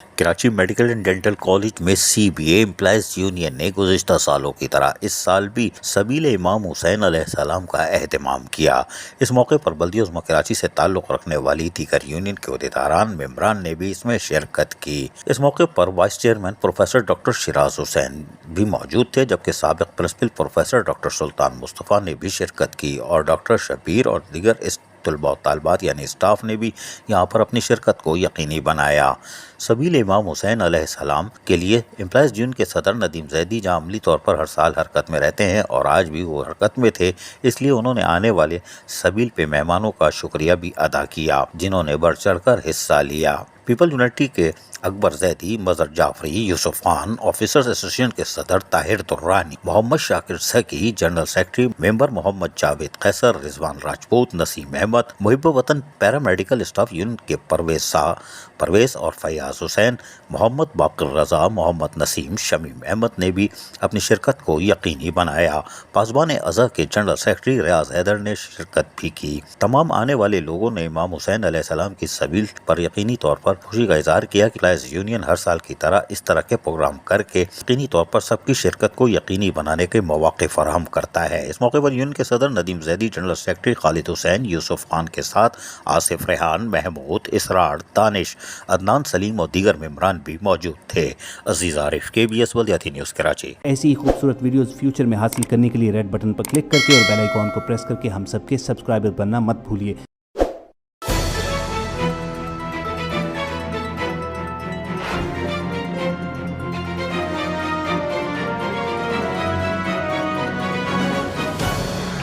Karachi medical and dental college میں C B اے employees union نے گزشتہ سالوں کی طرح اس سال بھی سبیل امام حسین علیہ السلام کا اہتمام کیا۔ اس موقع پر بلدیہ عظمی کراچی سے تعلق رکھنے والی دیگر یونین کے عہدیداران ممبران نے بھی اس میں شرکت کی۔ اس موقع پر vice chairman professor doctor Shiraz Hussain بھی موجود تھے، جبکہ سابق principal professor doctor Sultan Mustafa نے بھی شرکت کی اور ڈاکٹر شبیر اور دیگر طلباء و طالبات یعنی اسٹاف نے بھی یہاں پر اپنی شرکت کو یقینی بنایا۔ سبیل امام حسین علیہ السلام کے لیے امپلائیز یونین کے صدر ندیم زیدی جہاں عملی طور پر ہر سال حرکت میں رہتے ہیں اور آج بھی وہ حرکت میں تھے، اس لیے انہوں نے آنے والے سبیل پہ مہمانوں کا شکریہ بھی ادا کیا جنہوں نے بڑھ چڑھ کر حصہ لیا۔ پیپل یونٹی کے اکبر زیدی، مظہر جعفری، یوسف خان، آفیسرز ایسوسی ایشن کے صدر طاہر درانی، محمد شاکر سکی، جنرل سیکرٹری ممبر محمد جاوید قیصر، رضوان راجپوت، نسیم احمد، محب وطن پیرا میڈیکل اسٹاف یونین کے پرویز اور فیاض حسین، محمد باقر رضا، محمد نسیم، شمیم احمد نے بھی اپنی شرکت کو یقینی بنایا۔ پاسبان ازاں کے جنرل سیکرٹری ریاض حیدر نے شرکت بھی کی۔ تمام آنے والے لوگوں نے امام حسین علیہ السلام کی سبیل پر یقینی طور پر خوشی کا اظہار کیا کہ امپلائیز یونین ہر سال کی طرح اس طرح کے پروگرام کر کے یقینی طور پر سب کی شرکت کو یقینی بنانے کے مواقع فراہم کرتا ہے۔ اس موقع پر یونین کے صدر ندیم زیدی، جنرل سیکرٹری خالد حسین، یوسف خان کے ساتھ آصف ریحان، محمود، اسرار، دانش، عدنان سلیم اور دیگر ممبران بھی موجود تھے۔ عزیز عارف، KBS بلدیاتی نیوز کراچی۔ ایسی خوبصورت ویڈیوز فیوچر میں حاصل کرنے کے لیے ریڈ بٹن پر کلک کر کے اور بیل آئیکن کو پریس کر کے ہم سب کے سبسکرائبر بننا مت بھولیے۔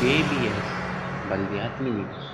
KBS بلدیاتی نیوز۔